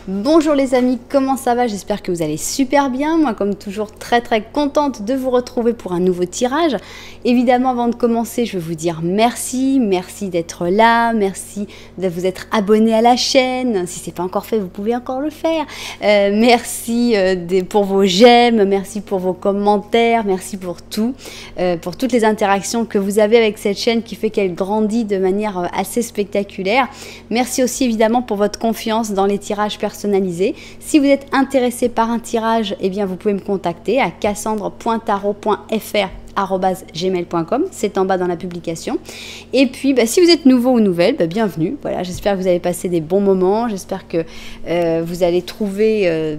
Bonjour les amis, comment ça va? J'espère que vous allez super bien. Moi, comme toujours, très contente de vous retrouver pour un nouveau tirage. Évidemment, avant de commencer, je veux vous dire merci d'être là, merci de vous être abonné à la chaîne. Si ce n'est pas encore fait, vous pouvez encore le faire. Merci pour vos j'aime, merci pour vos commentaires, merci pour tout, pour toutes les interactions que vous avez avec cette chaîne qui fait qu'elle grandit de manière assez spectaculaire. Merci aussi évidemment pour votre confiance dans les tirages personnalisés. Si vous êtes intéressé par un tirage, eh bien vous pouvez me contacter à cassandre.tarot.fr@gmail.com, c'est en bas dans la publication. Et puis si vous êtes nouveau ou nouvelle, bienvenue. Voilà, j'espère que vous allez passer des bons moments, j'espère que vous allez trouver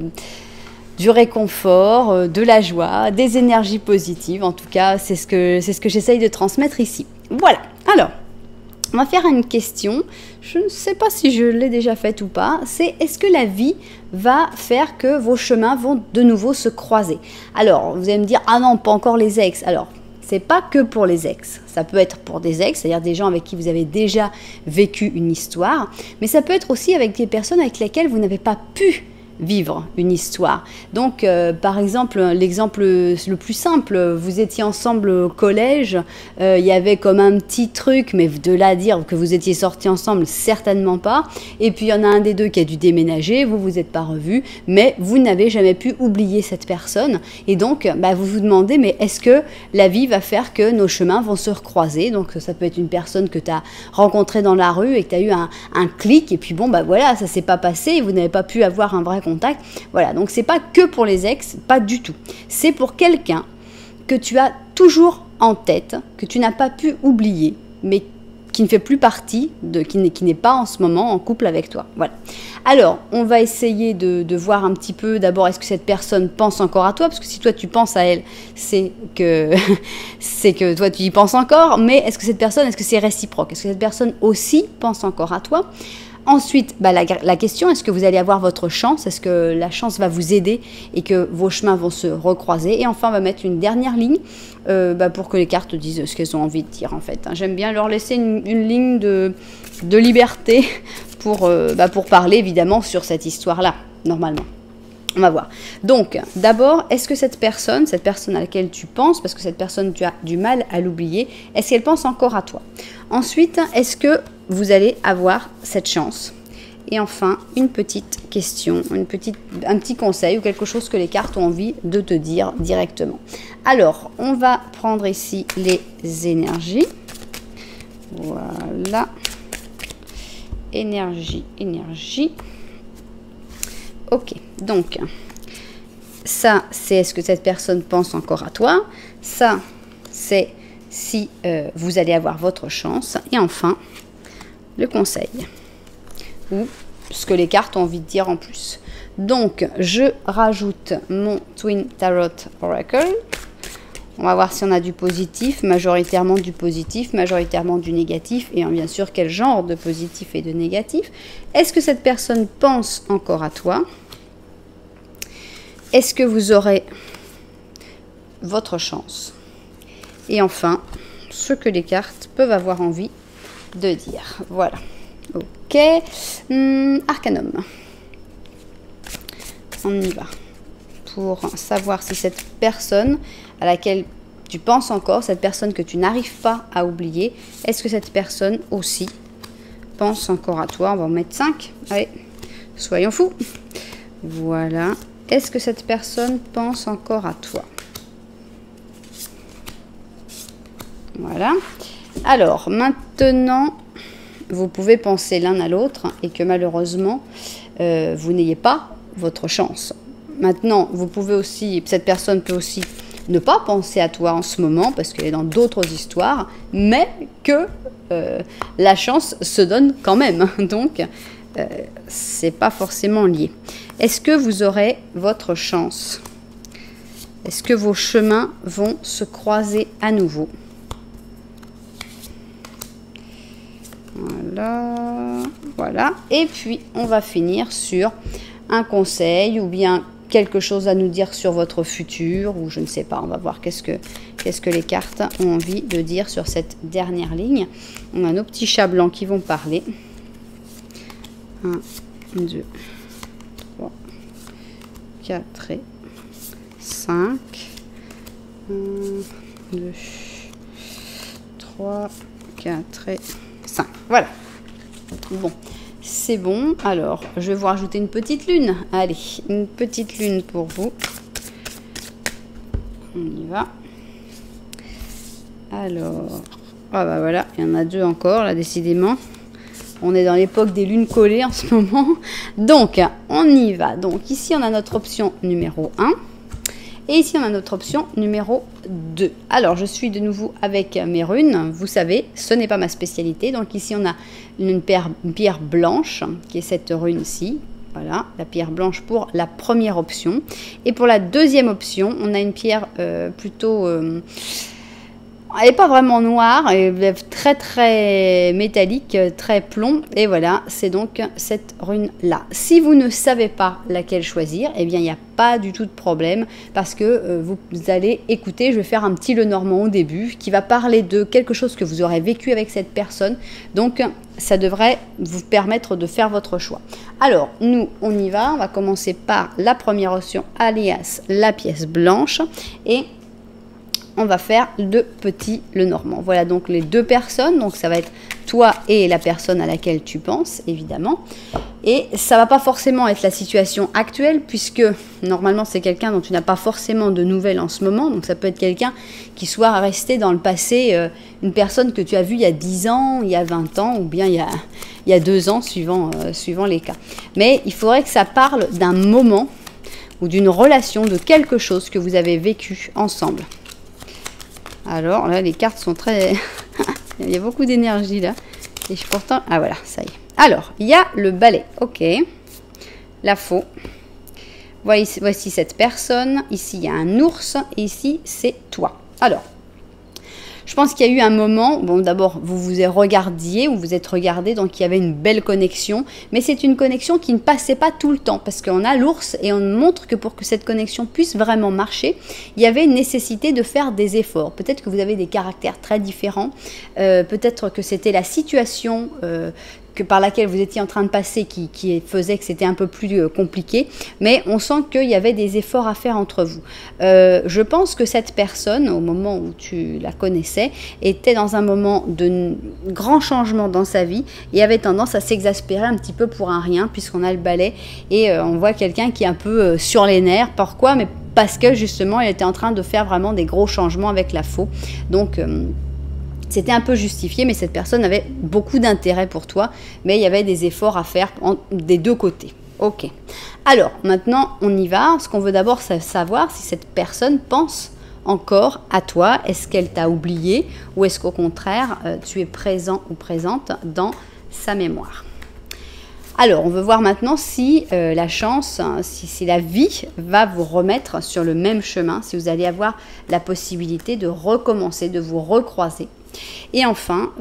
du réconfort, de la joie, des énergies positives. En tout cas, c'est ce que j'essaye de transmettre ici. Voilà, alors on va faire une question, je ne sais pas si je l'ai déjà faite ou pas, c'est est-ce que la vie va faire que vos chemins vont de nouveau se croiser? Alors, vous allez me dire, ah non, pas encore les ex. Alors, c'est pas que pour les ex, ça peut être pour des ex, c'est-à-dire des gens avec qui vous avez déjà vécu une histoire, mais ça peut être aussi avec des personnes avec lesquelles vous n'avez pas pu vivre une histoire. Donc par exemple, l'exemple le plus simple, vous étiez ensemble au collège, il y avait comme un petit truc, mais de là à dire que vous étiez sortis ensemble, certainement pas, et puis il y en a un des deux qui a dû déménager, vous êtes pas revus, mais vous n'avez jamais pu oublier cette personne, et donc vous vous demandez, mais est-ce que la vie va faire que nos chemins vont se recroiser? Donc ça peut être une personne que tu as rencontrée dans la rue et que tu as eu un clic, et puis voilà, ça s'est pas passé, et vous n'avez pas pu avoir un vrai contact. Voilà, donc c'est pas que pour les ex, pas du tout. C'est pour quelqu'un que tu as toujours en tête, que tu n'as pas pu oublier, mais qui ne fait plus partie, qui n'est pas en ce moment en couple avec toi. Voilà. Alors, on va essayer de voir un petit peu, d'abord, est-ce que cette personne pense encore à toi? Parce que si toi, tu penses à elle, c'est que toi, tu y penses encore. Mais est-ce que cette personne, est-ce que c'est réciproque? Est-ce que cette personne aussi pense encore à toi? Ensuite, la question, est-ce que vous allez avoir votre chance? Est-ce que la chance va vous aider et que vos chemins vont se recroiser? Et enfin, on va mettre une dernière ligne pour que les cartes disent ce qu'elles ont envie de dire en fait. J'aime bien leur laisser une ligne de liberté pour parler évidemment sur cette histoire-là, normalement. On va voir. Donc, d'abord, est-ce que cette personne à laquelle tu penses, parce que cette personne, tu as du mal à l'oublier, est-ce qu'elle pense encore à toi? Ensuite, est-ce que vous allez avoir cette chance? Et enfin, une petite question, un petit conseil ou quelque chose que les cartes ont envie de te dire directement. Alors, on va prendre ici les énergies. Voilà. Énergie. Ok, donc, ça, c'est est-ce que cette personne pense encore à toi? Ça, c'est si vous allez avoir votre chance. Et enfin, le conseil. Ou ce que les cartes ont envie de dire en plus. Donc, je rajoute mon Twin Tarot Oracle. On va voir si on a du positif, majoritairement du positif, majoritairement du négatif, et bien sûr quel genre de positif et de négatif. Est-ce que cette personne pense encore à toi? Est-ce que vous aurez votre chance? Et enfin, ce que les cartes peuvent avoir envie de dire. Voilà. Ok. Arcanum. On y va. Pour savoir si cette personne à laquelle tu penses encore, cette personne que tu n'arrives pas à oublier, est-ce que cette personne aussi pense encore à toi? On va en mettre 5. Allez, soyons fous. Voilà. Est-ce que cette personne pense encore à toi? Voilà. Alors, maintenant, vous pouvez penser l'un à l'autre et que malheureusement, vous n'ayez pas votre chance. Maintenant, vous pouvez aussi, cette personne peut aussi ne pas penser à toi en ce moment parce qu'elle est dans d'autres histoires, mais que la chance se donne quand même. Donc, c'est pas forcément lié. Est-ce que vous aurez votre chance? Est-ce que vos chemins vont se croiser à nouveau? Voilà. Et puis, on va finir sur un conseil ou bien quelque chose à nous dire sur votre futur ou je ne sais pas. On va voir qu'est-ce que les cartes ont envie de dire sur cette dernière ligne. On a nos petits chats blancs qui vont parler. 1, 2, 4 et 5. 1, 2, 3, 4 et 5. Voilà. Bon, c'est bon. Alors, je vais vous rajouter une petite lune. Allez, une petite lune pour vous. On y va. Alors, ah bah voilà, il y en a 2 encore, là, décidément. On est dans l'époque des lunes collées en ce moment. Donc, on y va. Donc, ici, on a notre option numéro 1. Et ici, on a notre option numéro 2. Alors, je suis de nouveau avec mes runes. Vous savez, ce n'est pas ma spécialité. Donc, ici, on a une pierre blanche, qui est cette rune-ci. Voilà, la pierre blanche pour la première option. Et pour la deuxième option, on a une pierre plutôt... elle n'est pas vraiment noire, elle est très très métallique, très plomb. Et voilà, c'est donc cette rune-là. Si vous ne savez pas laquelle choisir, eh bien il n'y a pas du tout de problème. Parce que vous allez écouter, je vais faire un petit Lenormand au début, qui va parler de quelque chose que vous aurez vécu avec cette personne. Donc ça devrait vous permettre de faire votre choix. Alors, nous, on y va. On va commencer par la première option, alias la pièce blanche. Et... on va faire 2 petits Lenormand. Voilà donc les 2 personnes. Donc ça va être toi et la personne à laquelle tu penses, évidemment. Et ça va pas forcément être la situation actuelle, puisque normalement c'est quelqu'un dont tu n'as pas forcément de nouvelles en ce moment. Donc ça peut être quelqu'un qui soit resté dans le passé, une personne que tu as vue il y a 10 ans, il y a 20 ans, ou bien il y a 2 ans, suivant les cas. Mais il faudrait que ça parle d'un moment ou d'une relation, de quelque chose que vous avez vécu ensemble. Alors là, les cartes sont très... il y a beaucoup d'énergie là. Et pourtant... ah voilà, ça y est. Alors, il y a le balai. Ok. La faux. Voici cette personne. Ici, il y a un ours. Et ici, c'est toi. Alors, je pense qu'il y a eu un moment, bon d'abord vous vous regardiez ou vous êtes regardé, donc il y avait une belle connexion, mais c'est une connexion qui ne passait pas tout le temps, parce qu'on a l'ours et on montre que pour que cette connexion puisse vraiment marcher, il y avait une nécessité de faire des efforts. Peut-être que vous avez des caractères très différents, peut-être que c'était la situation par laquelle vous étiez en train de passer qui faisait que c'était un peu plus compliqué, mais on sent qu'il y avait des efforts à faire entre vous. Je pense que cette personne, au moment où tu la connaissais, était dans un moment de grand changement dans sa vie et avait tendance à s'exaspérer un petit peu pour un rien, puisqu'on a le balai et on voit quelqu'un qui est un peu sur les nerfs. Pourquoi? Mais parce que justement, elle était en train de faire vraiment des gros changements avec la faux. Donc... c'était un peu justifié, mais cette personne avait beaucoup d'intérêt pour toi, mais il y avait des efforts à faire des 2 côtés. Ok. Alors, maintenant, on y va. Ce qu'on veut d'abord, c'est savoir si cette personne pense encore à toi. Est-ce qu'elle t'a oublié ou est-ce qu'au contraire, tu es présent ou présente dans sa mémoire? Alors, on veut voir maintenant si la chance, si la vie va vous remettre sur le même chemin, si vous allez avoir la possibilité de recommencer, de vous recroiser. Et enfin,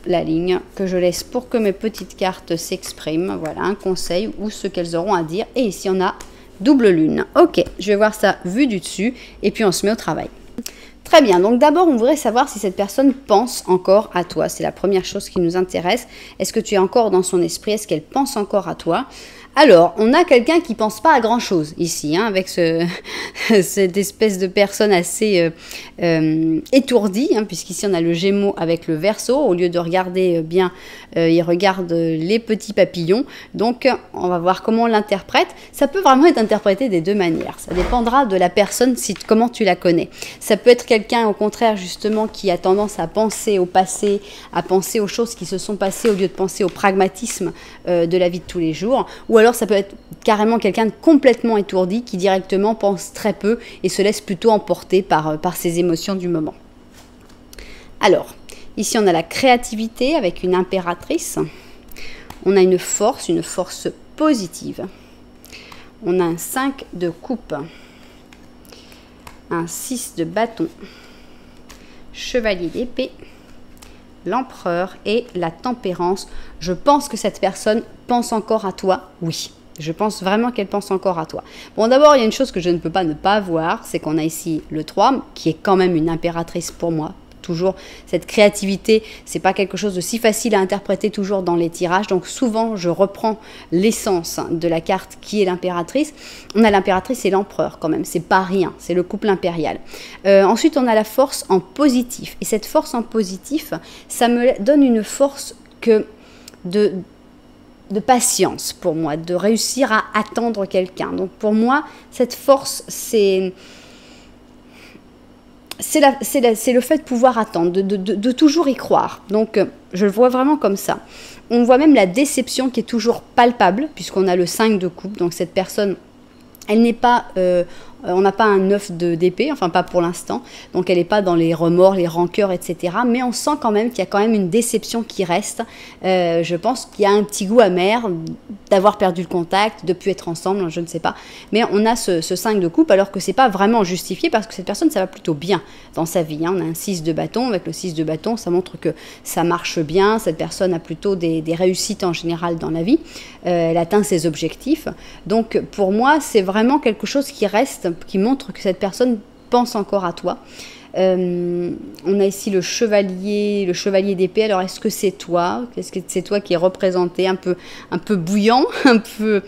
la ligne que je laisse pour que mes petites cartes s'expriment. Voilà, un conseil ou ce qu'elles auront à dire. Et ici, on a double lune. Ok, je vais voir ça vu du dessus et puis on se met au travail. Très bien, donc d'abord, on voudrait savoir si cette personne pense encore à toi. C'est la première chose qui nous intéresse. Est-ce que tu es encore dans son esprit? Est-ce qu'elle pense encore à toi? Alors, on a quelqu'un qui ne pense pas à grand-chose ici, hein, avec cette espèce de personne assez étourdie, hein, puisqu'ici on a le Gémeaux avec le Verseau. Au lieu de regarder bien, il regarde les petits papillons. Donc, on va voir comment on l'interprète. Ça peut vraiment être interprété des 2 manières. Ça dépendra de la personne, comment tu la connais. Ça peut être quelqu'un, au contraire, justement, qui a tendance à penser au passé, à penser aux choses qui se sont passées au lieu de penser au pragmatisme de la vie de tous les jours. Ou alors ça peut être carrément quelqu'un de complètement étourdi qui directement pense très peu et se laisse plutôt emporter par ses émotions du moment. Alors, ici on a la créativité avec une impératrice. On a une force positive. On a un 5 de coupe, un 6 de bâton, chevalier d'épée, l'empereur et la tempérance. Je pense que cette personne pense encore à toi, oui. Je pense vraiment qu'elle pense encore à toi. Bon, d'abord, il y a une chose que je ne peux pas ne pas voir, c'est qu'on a ici le 3, qui est quand même une impératrice pour moi, toujours cette créativité, c'est pas quelque chose de si facile à interpréter toujours dans les tirages. Donc souvent, je reprends l'essence de la carte qui est l'impératrice. On a l'impératrice et l'empereur quand même, c'est pas rien, c'est le couple impérial. Ensuite, on a la force en positif. Et cette force en positif, ça me donne une force de patience pour moi, de réussir à attendre quelqu'un. Donc pour moi, cette force, c'est le fait de pouvoir attendre, de toujours y croire. Donc je le vois vraiment comme ça. On voit même la déception qui est toujours palpable, puisqu'on a le 5 de coupe. Donc cette personne, elle n'est pas... on n'a pas un 9 d'épée, enfin pas pour l'instant, donc elle n'est pas dans les remords, les rancœurs, etc. Mais on sent quand même qu'il y a quand même une déception qui reste. Je pense qu'il y a un petit goût amer d'avoir perdu le contact, de ne plus être ensemble, je ne sais pas. Mais on a ce 5 de coupe alors que ce n'est pas vraiment justifié parce que cette personne, ça va plutôt bien dans sa vie. Hein. On a un 6 de bâton, avec le 6 de bâton, ça montre que ça marche bien. Cette personne a plutôt des réussites en général dans la vie. Elle atteint ses objectifs. Donc pour moi, c'est vraiment quelque chose qui reste, qui montre que cette personne pense encore à toi. On a ici le chevalier d'épée. Alors est-ce que c'est toi? Est-ce que c'est toi qui est représenté un peu bouillant, un peu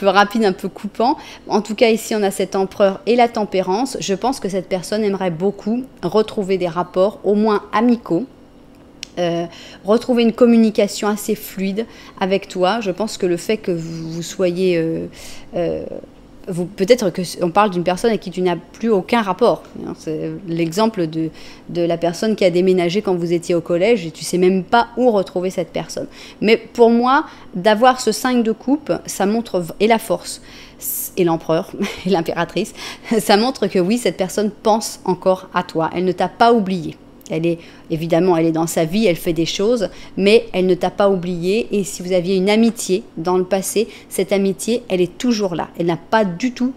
rapide, un peu coupant? En tout cas ici on a cet empereur et la tempérance. Je pense que cette personne aimerait beaucoup retrouver des rapports au moins amicaux. Retrouver une communication assez fluide avec toi. Je pense que le fait que vous soyez peut-être qu'on parle d'une personne avec qui tu n'as plus aucun rapport. C'est l'exemple de la personne qui a déménagé quand vous étiez au collège et tu ne sais même pas où retrouver cette personne. Mais pour moi, d'avoir ce 5 de coupe, ça montre, et la force, et l'empereur, et l'impératrice, ça montre que oui, cette personne pense encore à toi. Elle ne t'a pas oublié. Évidemment, elle est dans sa vie, elle fait des choses, mais elle ne t'a pas oublié. Et si vous aviez une amitié dans le passé, cette amitié, elle est toujours là. Elle n'a pas du tout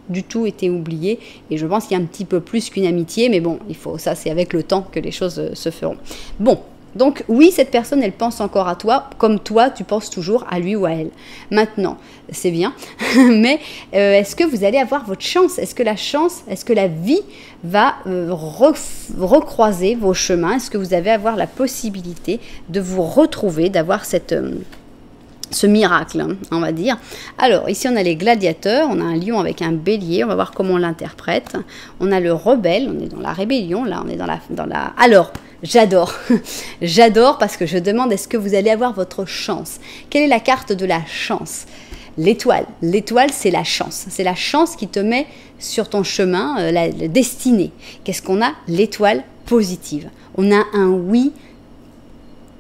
été oubliée. Et je pense qu'il y a un petit peu plus qu'une amitié, mais bon, ça c'est avec le temps que les choses se feront. Bon. Donc oui, cette personne, elle pense encore à toi, comme toi, tu penses toujours à lui ou à elle. Maintenant, c'est bien, mais est-ce que vous allez avoir votre chance? Est-ce que la vie va recroiser vos chemins? Est-ce que vous allez avoir la possibilité de vous retrouver, d'avoir ce miracle, hein, on va dire. Alors, ici, on a les gladiateurs, on a un lion avec un bélier, on va voir comment on l'interprète. On a le rebelle, on est dans la rébellion, là, on est dans la... Alors, j'adore, j'adore parce que je demande, est-ce que vous allez avoir votre chance? Quelle est la carte de la chance? L'étoile. L'étoile, c'est la chance. C'est la chance qui te met sur ton chemin, la destinée. Qu'est-ce qu'on a? L'étoile positive. On a un oui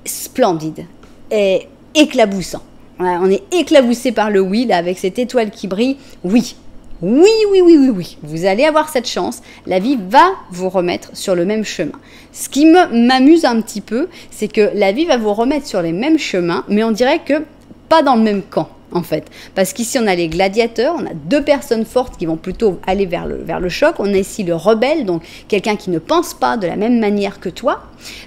splendide et éclaboussant. Voilà, on est éclaboussé par le oui, là, avec cette étoile qui brille. Oui. Oui, oui, oui, oui, oui. Vous allez avoir cette chance. La vie va vous remettre sur le même chemin. Ce qui m'amuse un petit peu, c'est que la vie va vous remettre sur les mêmes chemins, mais on dirait que pas dans le même camp, en fait. Parce qu'ici, on a les gladiateurs, on a deux personnes fortes qui vont plutôt aller vers le choc. On a ici le rebelle, donc quelqu'un qui ne pense pas de la même manière que toi.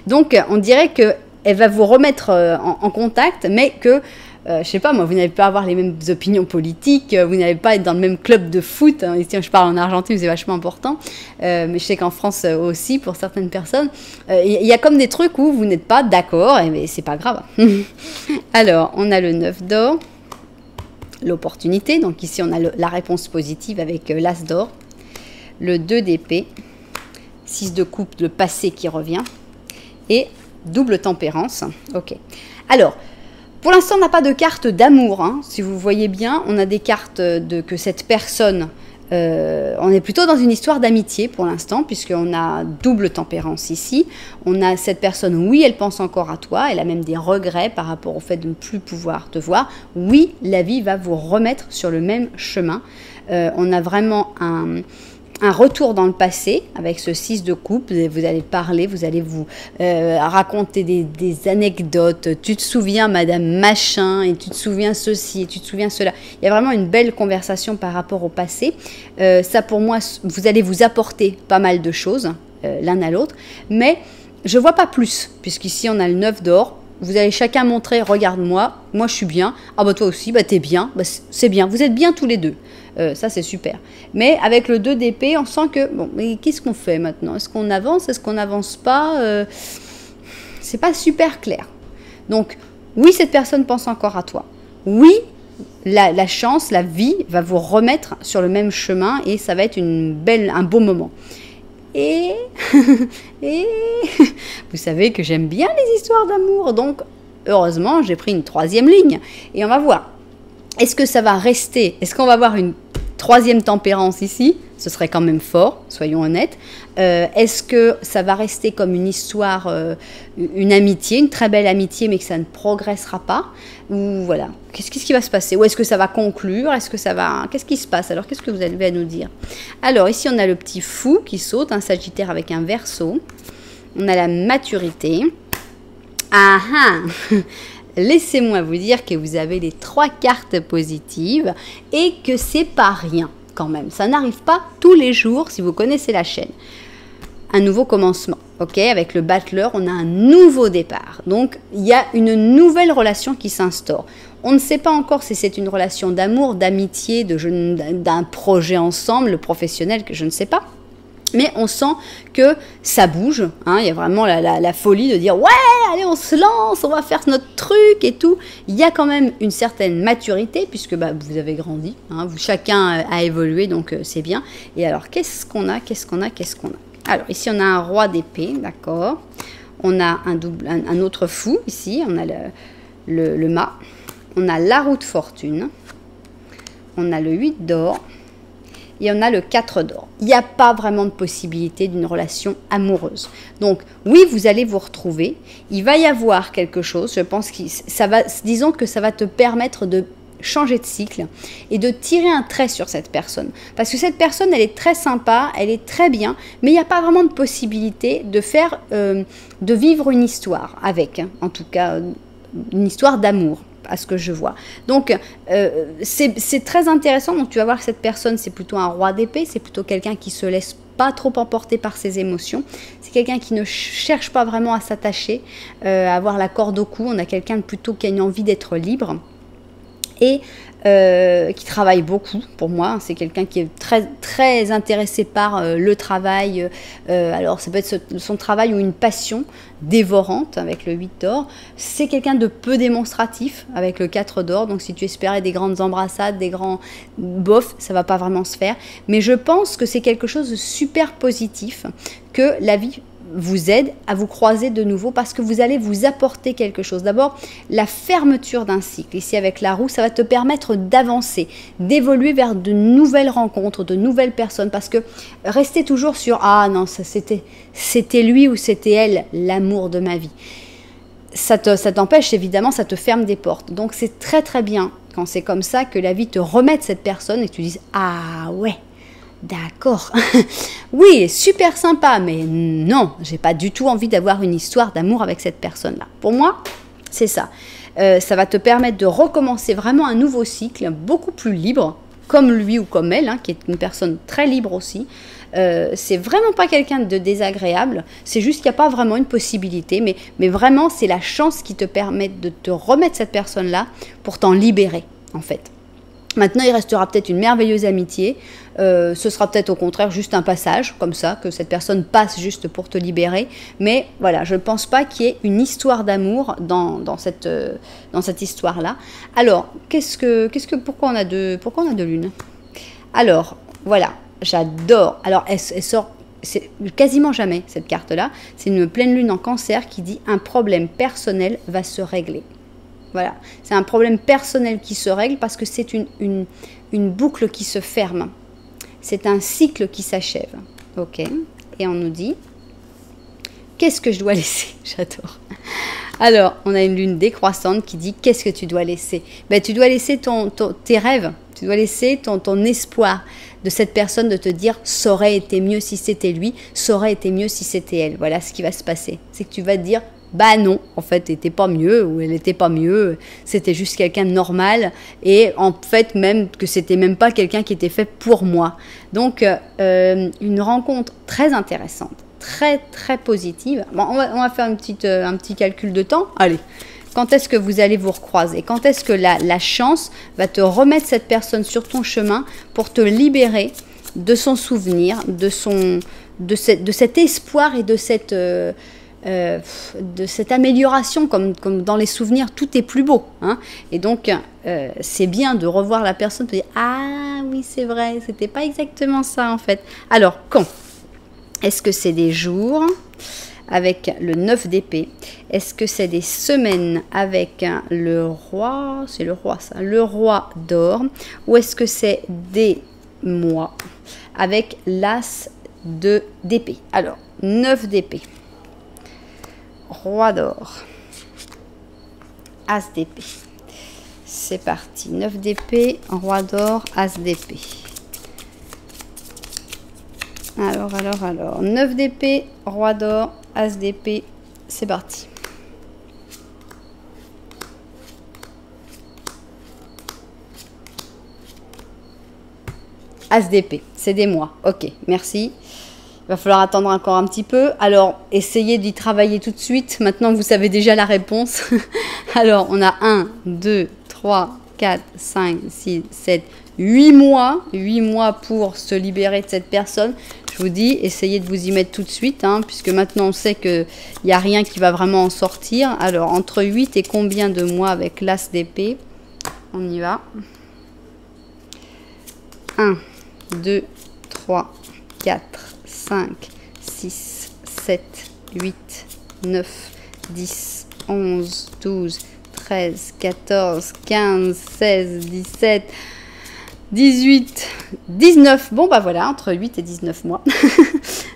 Donc, on dirait qu'elle va vous remettre en contact, mais que... je sais pas, moi, vous n'allez pas avoir les mêmes opinions politiques, vous n'allez pas être dans le même club de foot. Hein. Ici, je parle en Argentine, c'est vachement important. Mais je sais qu'en France aussi, pour certaines personnes, il y a comme des trucs où vous n'êtes pas d'accord, mais c'est pas grave. Alors, on a le 9 d'or, l'opportunité. Donc ici, on a la réponse positive avec l'as d'or. Le 2 d'épée, 6 de coupe, le passé qui revient. Et double tempérance. Ok. Alors, pour l'instant, on n'a pas de carte d'amour. Hein. Si vous voyez bien, on a des cartes que cette personne... on est plutôt dans une histoire d'amitié pour l'instant, puisqu'on a double tempérance ici. On a cette personne, oui, elle pense encore à toi. Elle a même des regrets par rapport au fait de ne plus pouvoir te voir. Oui, la vie va vous remettre sur le même chemin. On a vraiment un retour dans le passé avec ce 6 de coupe. Vous allez parler, vous allez vous raconter des anecdotes. Tu te souviens, madame machin, et tu te souviens ceci, et tu te souviens cela. Il y a vraiment une belle conversation par rapport au passé. Ça, pour moi, vous allez vous apporter pas mal de choses, l'un à l'autre. Mais je vois pas plus, puisqu'ici, on a le 9 d'or. Vous allez chacun montrer, regarde-moi, moi je suis bien. Ah bah toi aussi, bah t'es bien, bah, c'est bien. Vous êtes bien tous les deux. Ça, c'est super. Mais avec le 2 d'épée, on sent que, bon, mais qu'est-ce qu'on fait maintenant? Est-ce qu'on avance? Est-ce qu'on n'avance pas? C'est pas super clair. Donc, oui, cette personne pense encore à toi. Oui, la chance, la vie va vous remettre sur le même chemin et ça va être un beau moment. Et vous savez que j'aime bien les histoires d'amour, donc heureusement, j'ai pris une 3e ligne. Et on va voir. Est-ce que ça va rester? Est-ce qu'on va avoir une 3e tempérance ici? Ce serait quand même fort, soyons honnêtes. Est-ce que ça va rester comme une histoire, une amitié, une très belle amitié, mais que ça ne progressera pas? Ou voilà, qu'est-ce qui va se passer? Ou est-ce que ça va conclure? Est-ce que ça va... Qu'est-ce qui se passe? Alors, qu'est-ce que vous avez à nous dire? Alors, ici, on a le petit fou qui saute, un sagittaire avec un verseau. On a la maturité. Ah ah Laissez-moi vous dire que vous avez les 3 cartes positives et que c'est pas rien quand même. Ça n'arrive pas tous les jours si vous connaissez la chaîne. Un nouveau commencement, ok? Avec le battleur, on a un nouveau départ. Donc, il y a une nouvelle relation qui s'instaure. On ne sait pas encore si c'est une relation d'amour, d'amitié, d'un projet ensemble, le professionnel, que je ne sais pas. Mais on sent que ça bouge, hein, il y a vraiment la folie de dire « Ouais, allez, on se lance, on va faire notre truc et tout ». Il y a quand même une certaine maturité puisque vous avez grandi, hein, chacun a évolué, donc c'est bien. Et alors, qu'est-ce qu'on a? Alors, ici, on a un roi d'épée, d'accord. On a un autre fou, ici, on a le mât. On a la roue de fortune. On a le 8 d'or. Et on a le 4 d'or. Il n'y a pas vraiment de possibilité d'une relation amoureuse. Donc, oui, vous allez vous retrouver. Il va y avoir quelque chose, je pense disons que ça va te permettre de changer de cycle et de tirer un trait sur cette personne. Parce que cette personne, elle est très sympa, elle est très bien, mais il n'y a pas vraiment de possibilité de vivre une histoire avec, hein, en tout cas, une histoire d'amour, à ce que je vois. Donc, c'est très intéressant. Donc, tu vas voir que cette personne, c'est plutôt un roi d'épée, c'est plutôt quelqu'un qui se laisse pas trop emporter par ses émotions. C'est quelqu'un qui ne cherche pas vraiment à s'attacher, à avoir la corde au cou. On a quelqu'un plutôt qui a une envie d'être libre et qui travaille beaucoup. Pour moi, c'est quelqu'un qui est très, très intéressé par le travail. Alors, ça peut être son travail ou une passion dévorante avec le 8 d'or. C'est quelqu'un de peu démonstratif avec le 4 d'or. Donc, si tu espérais des grandes embrassades, des grands bofs, ça va pas vraiment se faire. Mais je pense que c'est quelque chose de super positif, que la vie vous aide à vous croiser de nouveau parce que vous allez vous apporter quelque chose. D'abord, la fermeture d'un cycle. Ici, avec la roue, ça va te permettre d'avancer, d'évoluer vers de nouvelles rencontres, de nouvelles personnes. Parce que rester toujours sur « Ah non, c'était lui ou c'était elle, l'amour de ma vie ». Ça t'empêche, évidemment, ça te ferme des portes. Donc, c'est très très bien quand c'est comme ça que la vie te remette cette personne et que tu dises « Ah ouais ». D'accord. Oui, super sympa, mais non, j'ai pas du tout envie d'avoir une histoire d'amour avec cette personne-là. Pour moi, c'est ça. Ça va te permettre de recommencer vraiment un nouveau cycle, beaucoup plus libre, comme lui ou comme elle, hein, qui est une personne très libre aussi. C'est vraiment pas quelqu'un de désagréable, c'est juste qu'il n'y a pas vraiment une possibilité, mais vraiment, c'est la chance qui te permet de te remettre cette personne-là pour t'en libérer, en fait. Maintenant, il restera peut-être une merveilleuse amitié. Ce sera peut-être au contraire juste un passage, comme ça, que cette personne passe juste pour te libérer. Mais voilà, je ne pense pas qu'il y ait une histoire d'amour dans cette histoire-là. Alors, pourquoi on a deux lunes? Alors, voilà, j'adore. Alors, elle sort... C'est quasiment jamais cette carte-là. C'est une pleine lune en Cancer qui dit « Un problème personnel va se régler ». Voilà, c'est un problème personnel qui se règle parce que c'est une boucle qui se ferme. C'est un cycle qui s'achève. Ok, et on nous dit, qu'est-ce que je dois laisser? J'adore. Alors, on a une lune décroissante qui dit, qu'est-ce que tu dois laisser? Ben, tu dois laisser tes rêves, tu dois laisser ton espoir de cette personne de te dire, ça aurait été mieux si c'était lui, ça aurait été mieux si c'était elle. Voilà ce qui va se passer. C'est que tu vas te dire, bah non, en fait, elle n'était pas mieux, ou elle n'était pas mieux, c'était juste quelqu'un de normal, et en fait, même que c'était même pas quelqu'un qui était fait pour moi. Donc, une rencontre très intéressante, très, très positive. Bon, on va faire un petit calcul de temps. Allez, Quand est-ce que vous allez vous recroiser? Quand est-ce que la chance va te remettre cette personne sur ton chemin pour te libérer de son souvenir, de cet espoir et de cette amélioration, comme dans les souvenirs, tout est plus beau. Hein. Et donc, c'est bien de revoir la personne, de dire « Ah oui, c'est vrai, c'était pas exactement ça en fait. » Alors, quand? Est-ce que c'est des jours avec le 9 d'épée? Est-ce que c'est des semaines avec le roi? C'est le roi ça, le roi d'or. Ou est-ce que c'est des mois avec l'as d'épée? Alors, 9 d'épée, roi d'or, as d'épée. C'est parti, 9 d'épée, roi d'or, as d'épée. Alors, 9 d'épée, roi d'or, as d'épée, c'est parti. As d'épée, c'est des mois. Ok, merci. Il va falloir attendre encore un petit peu. Alors, essayez d'y travailler tout de suite. Maintenant que vous savez déjà la réponse. Alors, on a 1, 2, 3, 4, 5, 6, 7, 8 mois. 8 mois pour se libérer de cette personne. Je vous dis, essayez de vous y mettre tout de suite. Hein, puisque maintenant, on sait qu'il n'y a rien qui va vraiment en sortir. Alors, entre 8 et combien de mois avec l'as d'épée? On y va. 1, 2, 3, 4, 5, 6, 7, 8, 9, 10, 11, 12, 13, 14, 15, 16, 17, 18, 19. Bon, bah voilà, entre 8 et 19 mois.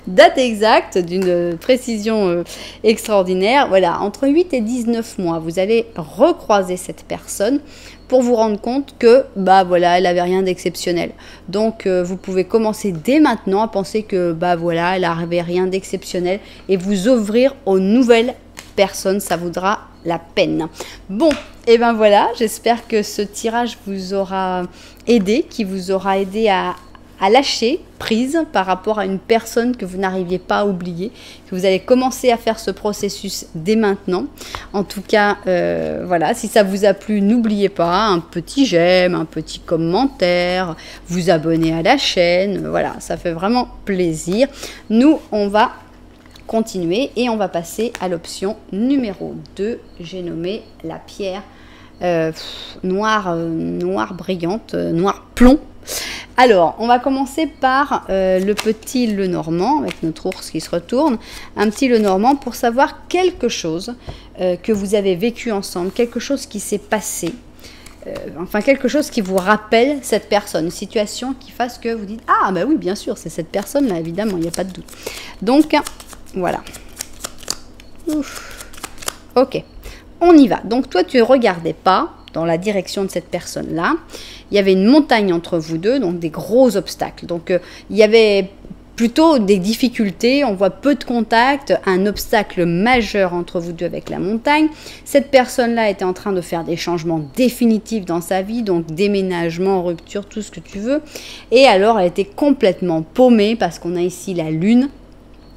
Date exacte d'une précision extraordinaire. Voilà, entre 8 et 19 mois, vous allez recroiser cette personne pour vous rendre compte que, bah voilà, elle n'avait rien d'exceptionnel. Donc, vous pouvez commencer dès maintenant à penser que, bah voilà, elle n'avait rien d'exceptionnel et vous ouvrir aux nouvelles personnes. Ça vaudra la peine. Bon, et ben voilà, j'espère que ce tirage vous aura aidé, qui vous aura aidé à lâcher prise par rapport à une personne que vous n'arriviez pas à oublier, que vous allez commencer à faire ce processus dès maintenant. En tout cas, voilà, si ça vous a plu, n'oubliez pas un petit j'aime, un petit commentaire, vous abonner à la chaîne, voilà, ça fait vraiment plaisir. Nous, on va continuer et on va passer à l'option numéro 2, j'ai nommé la pierre noire brillante, noir plomb. Alors, on va commencer par le petit Lenormand, avec notre ours qui se retourne. Un petit Lenormand pour savoir quelque chose que vous avez vécu ensemble, quelque chose qui s'est passé. Enfin, quelque chose qui vous rappelle cette personne, une situation qui fasse que vous dites « Ah, bah oui, bien sûr, c'est cette personne-là, évidemment, il n'y a pas de doute. » Donc, voilà. Ouf. Ok, on y va. Donc, toi, tu ne regardais pas dans la direction de cette personne-là. Il y avait une montagne entre vous deux, donc des gros obstacles. Donc, il y avait plutôt des difficultés, on voit peu de contact, un obstacle majeur entre vous deux avec la montagne. Cette personne-là était en train de faire des changements définitifs dans sa vie, donc déménagement, rupture, tout ce que tu veux. Et alors, elle était complètement paumée parce qu'on a ici la lune.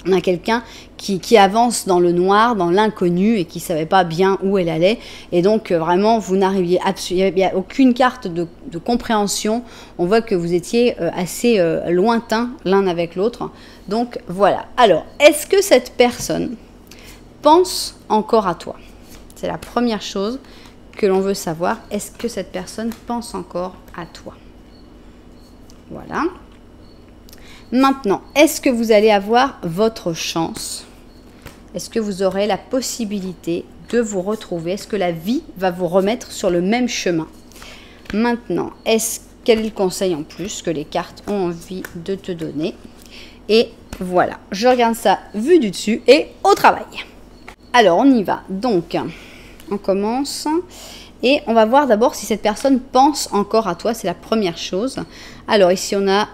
On a quelqu'un qui avance dans le noir, dans l'inconnu et qui ne savait pas bien où elle allait. Et donc, vraiment, vous n'arriviez absolument... Il n'y a aucune carte de compréhension. On voit que vous étiez assez lointains l'un avec l'autre. Donc, voilà. Alors, est-ce que cette personne pense encore à toi? C'est la première chose que l'on veut savoir. Est-ce que cette personne pense encore à toi? Voilà. Maintenant, est-ce que vous allez avoir votre chance? Est-ce que vous aurez la possibilité de vous retrouver? Est-ce que la vie va vous remettre sur le même chemin? Maintenant, quel est le conseil en plus que les cartes ont envie de te donner? Et voilà, je regarde ça vu du dessus et au travail. Alors, on y va. Donc, on commence et on va voir d'abord si cette personne pense encore à toi. C'est la première chose. Alors, ici, on a...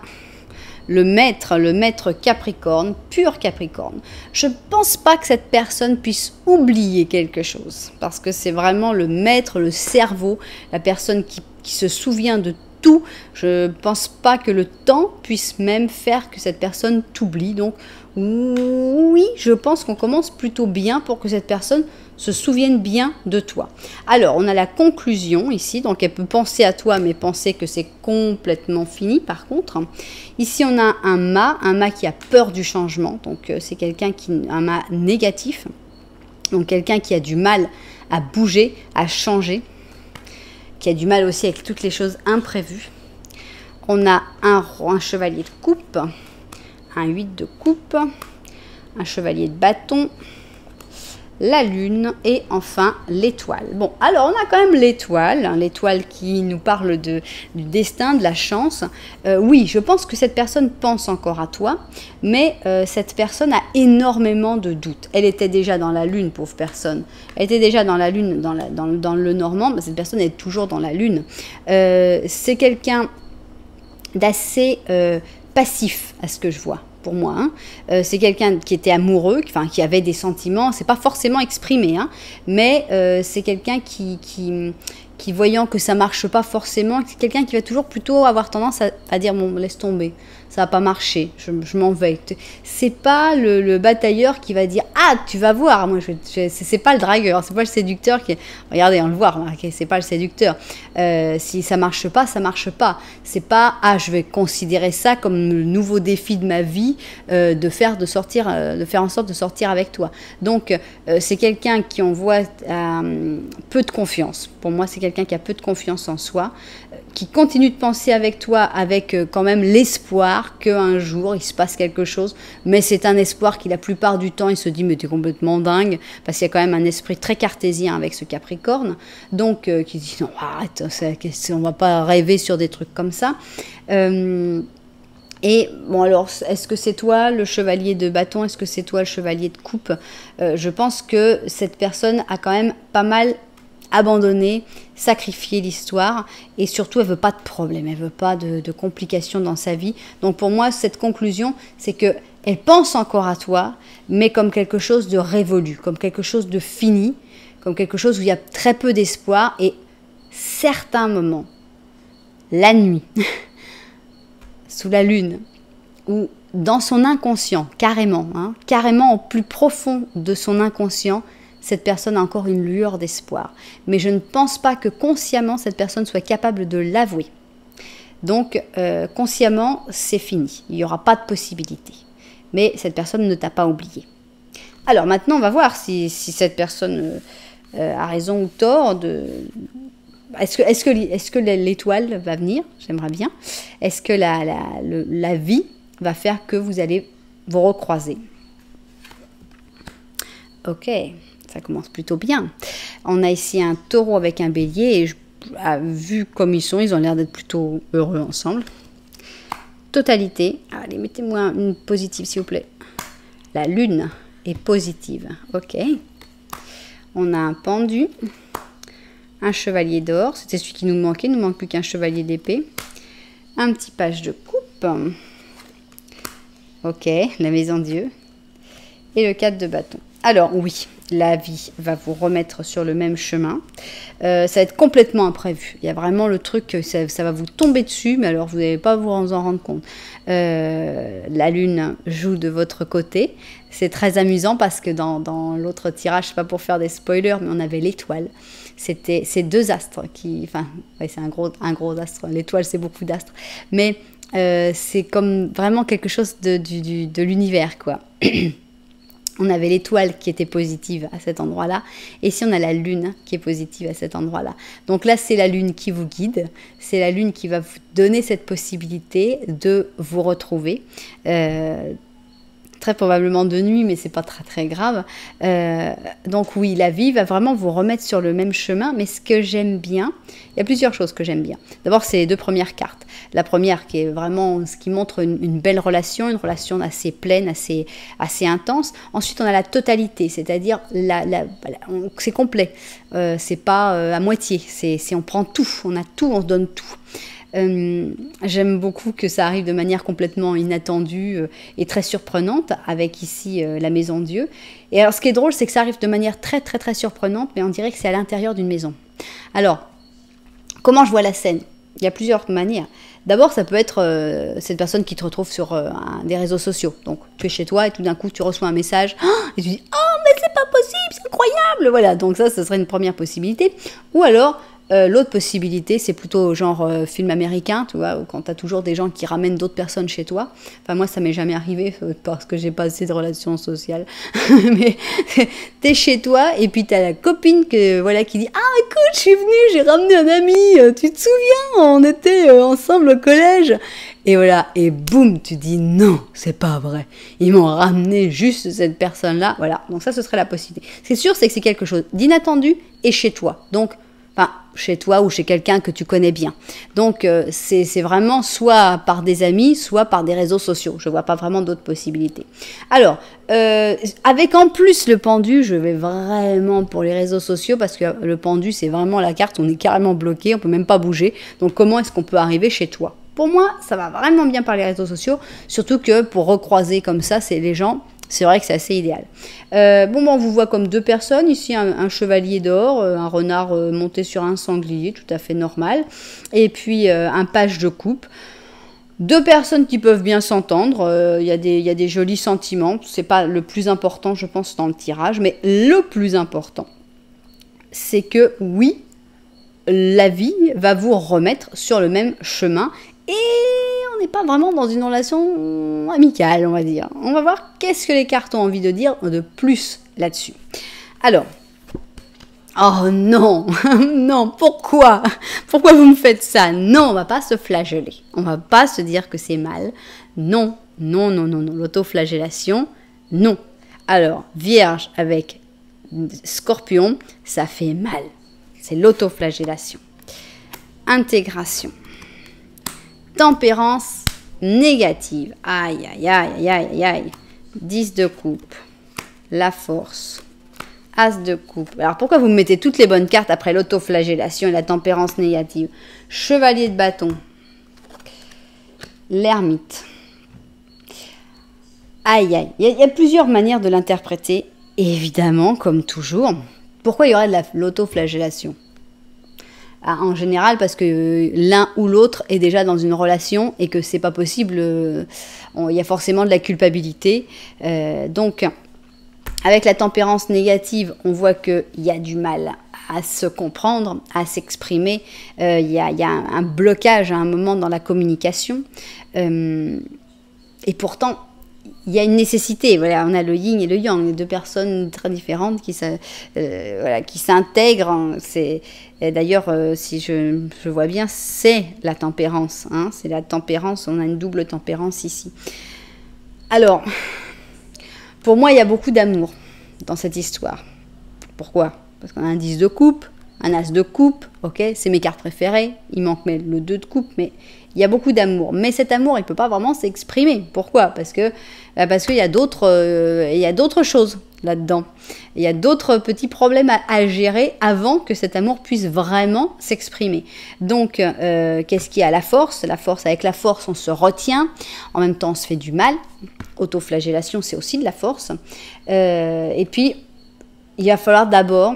le maître Capricorne, pur Capricorne. Je ne pense pas que cette personne puisse oublier quelque chose. Parce que c'est vraiment le maître, le cerveau, la personne qui se souvient de tout. Je ne pense pas que le temps puisse même faire que cette personne t'oublie. Donc oui, je pense qu'on commence plutôt bien pour que cette personne se souvienne bien de toi. Alors, on a la conclusion ici, donc elle peut penser à toi, mais penser que c'est complètement fini par contre. Ici, on a un mât qui a peur du changement, donc c'est quelqu'un un mât négatif, donc quelqu'un qui a du mal à bouger, à changer, qui a du mal aussi avec toutes les choses imprévues. On a un chevalier de coupe, un 8 de coupe, un chevalier de bâton, la lune et enfin l'étoile. Bon, alors on a quand même l'étoile, hein, l'étoile qui nous parle du destin, de la chance. Oui, je pense que cette personne pense encore à toi, mais cette personne a énormément de doutes. Elle était déjà dans la lune, pauvre personne. Elle était déjà dans la lune, dans le Normand, mais cette personne est toujours dans la lune. C'est quelqu'un d'assez passif à ce que je vois. Pour moi, hein. C'est quelqu'un qui était amoureux, qui avait des sentiments, c'est pas forcément exprimé, hein, mais c'est quelqu'un qui voyant que ça marche pas forcément, c'est quelqu'un qui va toujours plutôt avoir tendance à dire bon, laisse tomber, ça va pas marcher, je m'en vais. C'est pas le batailleur qui va dire ah tu vas voir, moi c'est pas le dragueur, c'est pas le séducteur qui regardez on le voit, remarquez, c'est pas le séducteur. Si ça marche pas, ça marche pas. C'est pas ah je vais considérer ça comme le nouveau défi de ma vie de faire en sorte de sortir avec toi. Donc c'est quelqu'un qui envoie peu de confiance. Pour moi c'est quelqu'un qui a peu de confiance en soi, qui continue de penser avec toi avec quand même l'espoir qu'un jour il se passe quelque chose, mais c'est un espoir qui la plupart du temps il se dit mais t'es complètement dingue, parce qu'il y a quand même un esprit très cartésien avec ce Capricorne, donc qui dit non arrête, on va pas rêver sur des trucs comme ça. Et bon alors, est-ce que c'est toi le chevalier de bâton, est-ce que c'est toi le chevalier de coupe? Je pense que cette personne a quand même pas mal abandonner, sacrifier l'histoire et surtout elle veut pas de problème, elle veut pas de complications dans sa vie. Donc pour moi cette conclusion c'est que elle pense encore à toi mais comme quelque chose de révolu, comme quelque chose de fini, comme quelque chose où il y a très peu d'espoir et certains moments, la nuit, sous la lune ou dans son inconscient, carrément, hein, carrément au plus profond de son inconscient, cette personne a encore une lueur d'espoir. Mais je ne pense pas que consciemment, cette personne soit capable de l'avouer. Donc, consciemment, c'est fini. Il n'y aura pas de possibilité. Mais cette personne ne t'a pas oublié. Alors maintenant, on va voir si cette personne a raison ou tort. Est-ce que l'étoile va venir? J'aimerais bien. Est-ce que la vie va faire que vous allez vous recroiser? Ok. Ça commence plutôt bien. On a ici un taureau avec un bélier et vu comme ils ont l'air d'être plutôt heureux ensemble. Totalité. Allez, mettez-moi une positive s'il vous plaît. La lune est positive. Ok. On a un pendu. Un chevalier d'or. C'était celui qui nous manquait. Il ne nous manque plus qu'un chevalier d'épée. Un petit page de coupe. Ok. La maison Dieu. Et le 4 de bâton. Alors oui, la vie va vous remettre sur le même chemin. Ça va être complètement imprévu. Il y a vraiment le truc que ça va vous tomber dessus, mais alors vous n'allez pas vous en rendre compte. La lune joue de votre côté. C'est très amusant parce que dans l'autre tirage, c'est pas pour faire des spoilers, mais on avait l'étoile. C'était ces deux astres qui... Enfin, ouais, c'est un gros astre. L'étoile, c'est beaucoup d'astres. Mais c'est comme vraiment quelque chose de l'univers, quoi. On avait l'étoile qui était positive à cet endroit-là. Et ici, on a la lune qui est positive à cet endroit-là. Donc là, c'est la lune qui vous guide. C'est la lune qui va vous donner cette possibilité de vous retrouver. Très probablement de nuit, mais c'est pas très très grave. Donc oui, la vie va vraiment vous remettre sur le même chemin. Mais ce que j'aime bien, il y a plusieurs choses que j'aime bien. D'abord, c'est les deux premières cartes. La première qui est vraiment ce qui montre une belle relation, une relation assez pleine, assez intense. Ensuite, on a la totalité, c'est-à-dire c'est complet. C'est pas à moitié. On prend tout, on a tout, on se donne tout. J'aime beaucoup que ça arrive de manière complètement inattendue et très surprenante avec ici la maison Dieu. Et alors ce qui est drôle c'est que ça arrive de manière très très très surprenante mais on dirait que c'est à l'intérieur d'une maison. Alors comment je vois la scène? Il y a plusieurs manières. D'abord, ça peut être cette personne qui te retrouve sur des réseaux sociaux. Donc, tu es chez toi et tout d'un coup, tu reçois un message et tu dis « Oh, mais c'est pas possible, c'est incroyable !» Voilà, donc ça, ce serait une première possibilité. Ou alors, l'autre possibilité, c'est plutôt genre film américain, tu vois, où quand tu as toujours des gens qui ramènent d'autres personnes chez toi. Enfin, moi, ça m'est jamais arrivé parce que j'ai pas assez de relations sociales. Mais t'es chez toi et puis t'as la copine voilà, qui dit « Ah, écoute, je suis venue, j'ai ramené un ami, tu te souviens, on était ensemble au collège ?» Et voilà, et boum, tu dis « Non, c'est pas vrai. Ils m'ont ramené juste cette personne-là. » Voilà, donc ça, ce serait la possibilité. Ce qui est sûr, c'est que c'est quelque chose d'inattendu et chez toi. Donc, enfin, chez toi ou chez quelqu'un que tu connais bien. Donc, c'est vraiment soit par des amis, soit par des réseaux sociaux. Je ne vois pas vraiment d'autres possibilités. Alors, avec en plus le pendu, je vais vraiment pour les réseaux sociaux parce que le pendu, c'est vraiment la carte, on est carrément bloqué, on ne peut même pas bouger. Donc, comment est-ce qu'on peut arriver chez toi? Pour moi, ça va vraiment bien par les réseaux sociaux, surtout que pour recroiser comme ça, c'est les gens... C'est vrai que c'est assez idéal. On vous voit comme deux personnes. Ici, un chevalier d'or, un renard monté sur un sanglier, tout à fait normal. Et puis, un page de coupe. Deux personnes qui peuvent bien s'entendre. Il y a des jolis sentiments. C'est pas le plus important, je pense, dans le tirage. Mais le plus important, c'est que, oui, la vie va vous remettre sur le même chemin. Et on n'est pas vraiment dans une relation amicale, on va dire. On va voir qu'est-ce que les cartes ont envie de dire de plus là-dessus. Alors, oh non, non, pourquoi? Pourquoi vous me faites ça? Non, on va pas se flageller. On va pas se dire que c'est mal. Non, non, non, non, non. L'autoflagellation, non. Alors, Vierge avec Scorpion, ça fait mal. C'est l'autoflagellation. Intégration. Tempérance négative. Aïe, aïe, aïe, aïe, aïe, aïe. 10 de coupe. La force. As de coupe. Alors, pourquoi vous me mettez toutes les bonnes cartes après l'autoflagellation et la tempérance négative? Chevalier de bâton. L'ermite. Aïe, aïe. Il y a plusieurs manières de l'interpréter. Évidemment, comme toujours. Pourquoi il y aurait de l'autoflagellation? En général, parce que l'un ou l'autre est déjà dans une relation et que c'est pas possible, il y a forcément de la culpabilité. Donc, avec la tempérance négative, on voit qu'il y a du mal à se comprendre, à s'exprimer. Il y a un blocage à un moment dans la communication. Et pourtant, il y a une nécessité. Voilà, on a le yin et le yang, les deux personnes très différentes qui s'intègrent. D'ailleurs, si je vois bien, c'est la tempérance. Hein, c'est la tempérance, on a une double tempérance ici. Alors, pour moi, il y a beaucoup d'amour dans cette histoire. Pourquoi? Parce qu'on a un 10 de coupe, un as de coupe, ok, c'est mes cartes préférées. Il manque le 2 de coupe, mais il y a beaucoup d'amour. Mais cet amour, il ne peut pas vraiment s'exprimer. Pourquoi? Parce qu'il y a d'autres choses là-dedans. Il y a d'autres petits problèmes à gérer avant que cet amour puisse vraiment s'exprimer. Donc, qu'est-ce qu'il y a? La force. Avec la force, on se retient. En même temps, on se fait du mal. Autoflagellation, c'est aussi de la force. Et puis, il va falloir d'abord,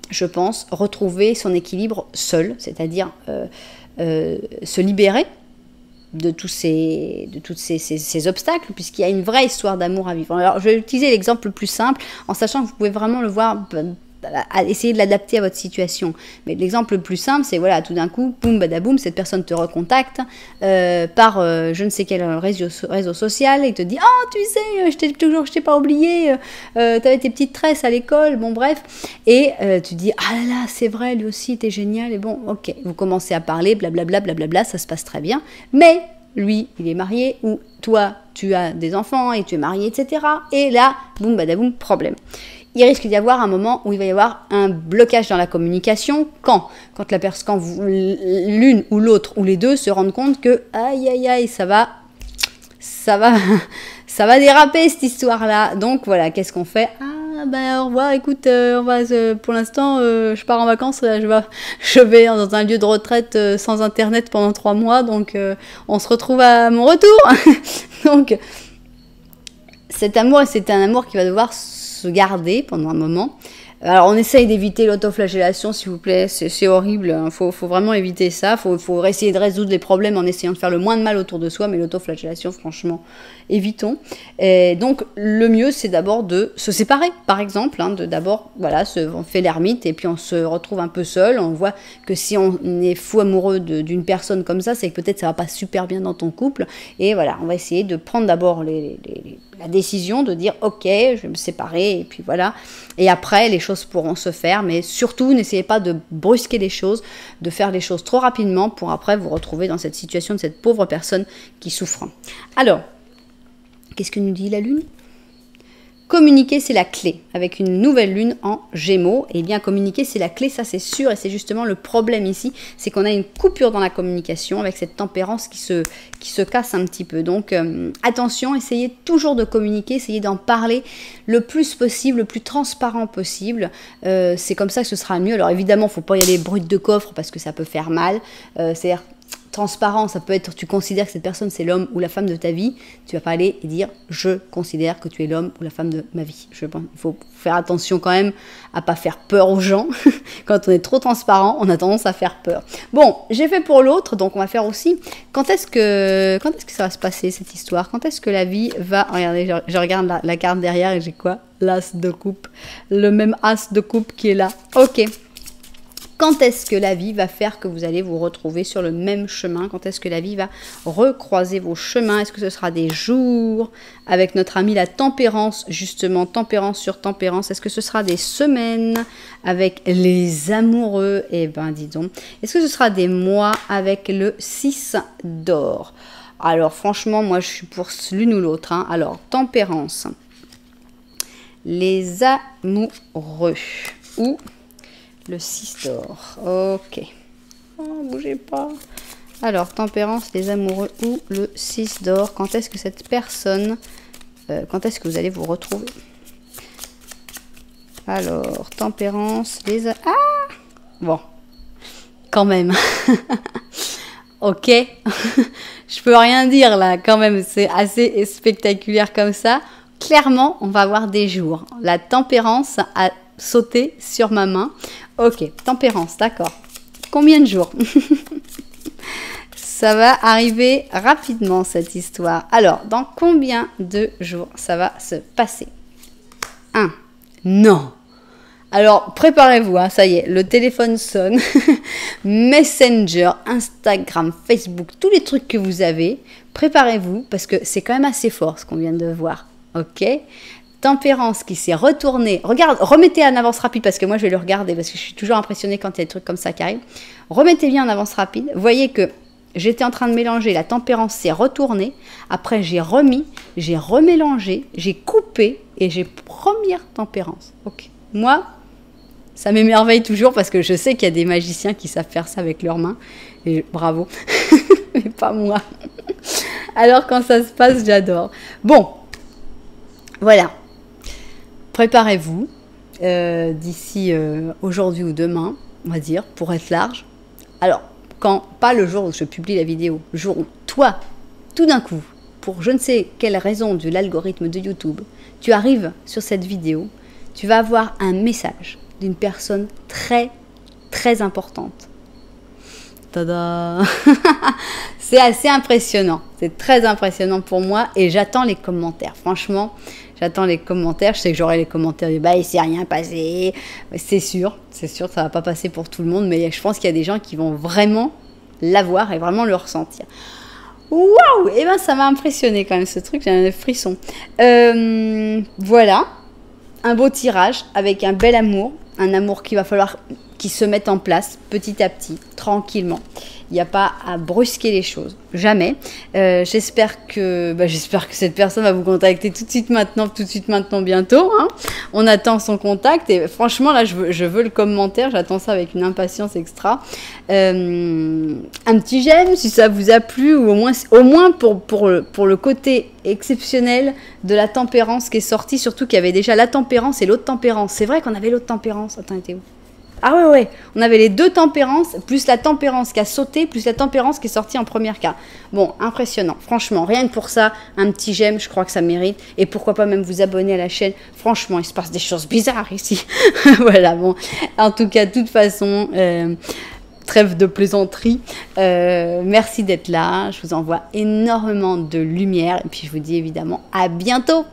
je pense, retrouver son équilibre seul, c'est-à-dire se libérer de tous ces obstacles, puisqu'il y a une vraie histoire d'amour à vivre. Alors, je vais utiliser l'exemple le plus simple, en sachant que vous pouvez vraiment le voir, essayer de l'adapter à votre situation. Mais l'exemple le plus simple, c'est voilà, tout d'un coup, boum, badaboum, cette personne te recontacte par je ne sais quel réseau social et te dit « Oh, tu sais, je t'ai pas oublié, t'avais tes petites tresses à l'école, bon bref. » Et tu dis « Ah là là, c'est vrai, lui aussi était génial. » Et bon, ok, vous commencez à parler, blablabla, blablabla, ça se passe très bien. Mais lui, il est marié, ou toi, tu as des enfants et tu es marié, etc. Et là, boum, badaboum, problème. Il risque d'y avoir un moment où il va y avoir un blocage dans la communication quand l'une ou l'autre ou les deux se rendent compte que aïe aïe aïe, ça va déraper cette histoire-là. Donc voilà, qu'est-ce qu'on fait? Ah ben au revoir, écoute, pour l'instant je pars en vacances, là, je vais dans un lieu de retraite sans internet pendant 3 mois, donc on se retrouve à mon retour. Donc cet amour, c'est un amour qui va devoir se garder pendant un moment, Alors, on essaye d'éviter l'autoflagellation, s'il vous plaît. C'est horrible. Il faut vraiment éviter ça. Faut essayer de résoudre les problèmes en essayant de faire le moins de mal autour de soi. Mais l'autoflagellation, franchement, évitons. Et donc, le mieux, c'est d'abord de se séparer, par exemple. Hein, d'abord, voilà, on fait l'ermite et puis on se retrouve un peu seul. On voit que si on est fou amoureux d'une personne comme ça, c'est que peut-être ça va pas super bien dans ton couple. Et voilà, on va essayer de prendre d'abord la décision de dire ok, je vais me séparer et puis voilà. Et après, les choses pourront se faire, mais surtout, n'essayez pas de brusquer les choses, de faire les choses trop rapidement pour après vous retrouver dans cette situation de cette pauvre personne qui souffre. Alors, qu'est-ce que nous dit la Lune ? Communiquer, c'est la clé. Avec une nouvelle lune en Gémeaux, et bien communiquer, c'est la clé, ça c'est sûr, et c'est justement le problème ici, c'est qu'on a une coupure dans la communication avec cette tempérance qui se casse un petit peu. Donc attention, essayez toujours de communiquer, essayez d'en parler le plus possible, le plus transparent possible. C'est comme ça que ce sera mieux. Alors évidemment, il ne faut pas y aller brut de coffre parce que ça peut faire mal. C'est-à-dire transparent, ça peut être tu considères que cette personne c'est l'homme ou la femme de ta vie, tu vas pas aller et dire je considère que tu es l'homme ou la femme de ma vie. Je pense qu'il faut faire attention quand même à pas faire peur aux gens. Quand on est trop transparent, on a tendance à faire peur. Bon, j'ai fait pour l'autre, donc on va faire aussi. Quand est-ce que ça va se passer cette histoire? Quand est-ce que la vie va... Regardez, je regarde la carte derrière et j'ai quoi? L'as de coupe. Le même as de coupe qui est là. Ok. Quand est-ce que la vie va faire que vous allez vous retrouver sur le même chemin? Quand est-ce que la vie va recroiser vos chemins? Est-ce que ce sera des jours avec notre ami la tempérance, justement, tempérance sur tempérance? Est-ce que ce sera des semaines avec les amoureux? Eh ben, dis donc. Est-ce que ce sera des mois avec le 6 d'or? Alors, franchement, moi, je suis pour l'une ou l'autre. Hein. Alors, tempérance. Les amoureux. Ou... le 6 d'or. Ok. Oh, bougez pas. Alors, tempérance, les amoureux ou le 6 d'or. Quand est-ce que cette personne... quand est-ce que vous allez vous retrouver? Alors, tempérance, les... Ah! Bon. Quand même. Ok. Je peux rien dire là. Quand même, c'est assez spectaculaire comme ça. Clairement, on va avoir des jours. La tempérance a sauté sur ma main. Ok, tempérance, d'accord. Combien de jours? Ça va arriver rapidement, cette histoire. Alors, dans combien de jours ça va se passer? 1. Non. Alors, préparez-vous, hein, ça y est, le téléphone sonne. Messenger, Instagram, Facebook, tous les trucs que vous avez, préparez-vous, parce que c'est quand même assez fort ce qu'on vient de voir. Ok? Tempérance qui s'est retournée. Regarde, remettez en avance rapide parce que moi je vais le regarder parce que je suis toujours impressionnée quand il y a des trucs comme ça qui arrivent. Remettez bien en avance rapide. Voyez que j'étais en train de mélanger. La tempérance s'est retournée. Après j'ai remis, j'ai remélangé, j'ai coupé et j'ai première tempérance. Ok. Moi, ça m'émerveille toujours parce que je sais qu'il y a des magiciens qui savent faire ça avec leurs mains. Et bravo. Mais pas moi. Alors quand ça se passe, j'adore. Bon. Voilà. Préparez-vous d'ici aujourd'hui ou demain, on va dire, pour être large. Alors, pas le jour où je publie la vidéo, le jour où toi, tout d'un coup, pour je ne sais quelle raison de l'algorithme de YouTube, tu arrives sur cette vidéo, tu vas avoir un message d'une personne très, très importante. Tada! C'est assez impressionnant, c'est très impressionnant pour moi et j'attends les commentaires. Franchement, j'attends les commentaires. Je sais que j'aurai les commentaires bah il s'est rien passé. C'est sûr, ça va pas passer pour tout le monde, mais je pense qu'il y a des gens qui vont vraiment l'avoir et vraiment le ressentir. Waouh! Et ben ça m'a impressionné quand même ce truc, j'ai un frisson. Voilà, un beau tirage avec un bel amour, un amour qu'il va falloir qu'il se mette en place petit à petit, tranquillement. Il n'y a pas à brusquer les choses, jamais. J'espère que cette personne va vous contacter tout de suite maintenant, bientôt. Hein. On attend son contact et franchement là, je veux le commentaire. J'attends ça avec une impatience extra. Un petit j'aime si ça vous a plu ou au moins pour le côté exceptionnel de la tempérance qui est sortie. Surtout qu'il y avait déjà la tempérance et l'autre tempérance. C'est vrai qu'on avait l'autre tempérance. Attends, elle était où? Ah ouais, ouais, on avait les deux tempérances, plus la tempérance qui a sauté, plus la tempérance qui est sortie en première carte. Bon, impressionnant, franchement, rien que pour ça, un petit j'aime, je crois que ça mérite. Et pourquoi pas même vous abonner à la chaîne. Franchement, il se passe des choses bizarres ici. Voilà, bon, en tout cas, de toute façon... trêve de plaisanterie. Merci d'être là. Je vous envoie énormément de lumière. Et puis, je vous dis évidemment à bientôt.